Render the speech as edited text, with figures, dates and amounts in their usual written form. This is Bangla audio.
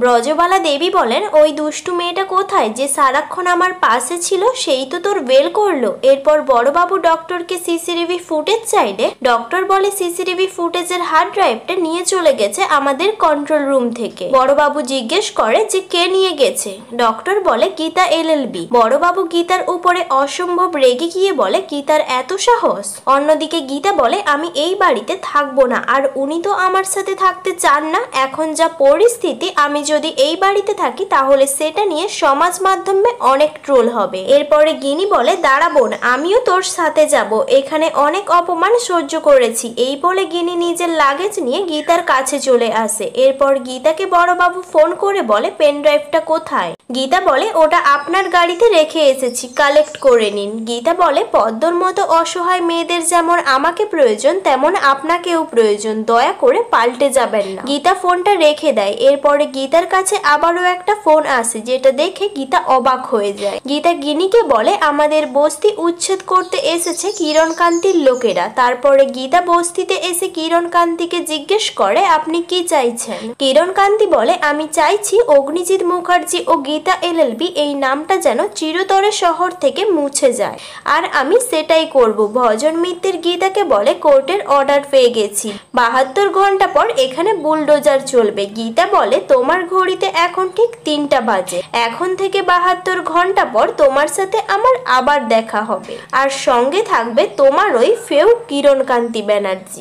ব্রজবালা দেবী বলেন, ওই দুষ্টু মেয়েটা কোথায় যে সারাক্ষণ আমার পাশে ছিল, সেই তো তোর বেল করলো। এরপর বড়বাবু ডক্টরকে সিসিটিভি ফুটেজ চাইলে ডক্টর বলে সিসিটিভি ফুটেজের হার্ড ড্রাইভটা নিয়ে চলে গেছে আমাদের কন্ট্রোল রুম থেকে। বড়বাবু জিজ্ঞেস করে যে কে নিয়ে গেছে। ডক্টর বলে গীতা এলএলবি। বড়বাবু গীতার উপরে অসম্ভব রেগে গিয়ে বলে, গীতার এত সাহস। অন্যদিকে গীতা বলে, আমি এই বাড়িতে থাকবো না, আর উনি তো আমার সাথে থাকতে চান না। এখন যা পরিস্থিতি, আমি যদি এই বাড়িতে থাকি তাহলে সেটা নিয়ে সমাজ মাধ্যমে অনেক ট্রোল হবে। এরপরে গিনি বলে, দাঁড়া বোন, আমিও তোর সাথে যাব, এখানে অনেক অপমান সহ্য করেছি। এই বলে গিনি নিজের লাগেজ নিয়ে গীতার কাছে চলে আসে। এরপর গীতাকে বড়বাবু ফোন করে বলে, পেন ড্রাইভটা কোথায়? গীতা বলে, ওটা আপনার গাড়িতে রেখে এসেছি, কালেক্ট করে নিন। গীতা বলে, পদ্মর মতো অসহায় মেয়েদের যেমন আমাকে প্রয়োজন, তেমন আপনাকেও প্রয়োজন, দয়া করে পাল্টে যাবেন না। গীতা ফোনটা রেখে দেয়। এরপরে গীতার কাছে আবারও একটা ফোন আসে, যেটা দেখে গীতা অবাক হয়ে যায়। গীতা গিনিকে বলে, আমাদের বস্তি উচ্ছেদ করতে এসেছে কিরণকান্তির লোকেরা। তারপরে গীতা বস্তিতে এসে কিরণকান্তিকে জিজ্ঞেস করে, আপনি কি চাইছেন? কিরণকান্তি বলে, আমি চাইছি অগ্নিজিৎ মুখার্জি ও গীতা এলএলবি এই নামটা যেন চিরতরে শহর থেকে মুছে যায়, আর আমি সেটাই করব। ভজন মিত্রের গীতাকে বলে, কোর্টের অর্ডার পেয়ে গেছি, 72 ঘন্টা পর এখানে বুলডোজার চলবে। গীতা বলে, তোমার ঘড়িতে এখন ঠিক 3টা বাজে, এখন থেকে 72 ঘন্টা পর তোমার সাথে আমার আবার দেখা হবে, আর সঙ্গে থাকবে তোমার ওই ফেউ কিরণকান্তি ব্যানার্জি।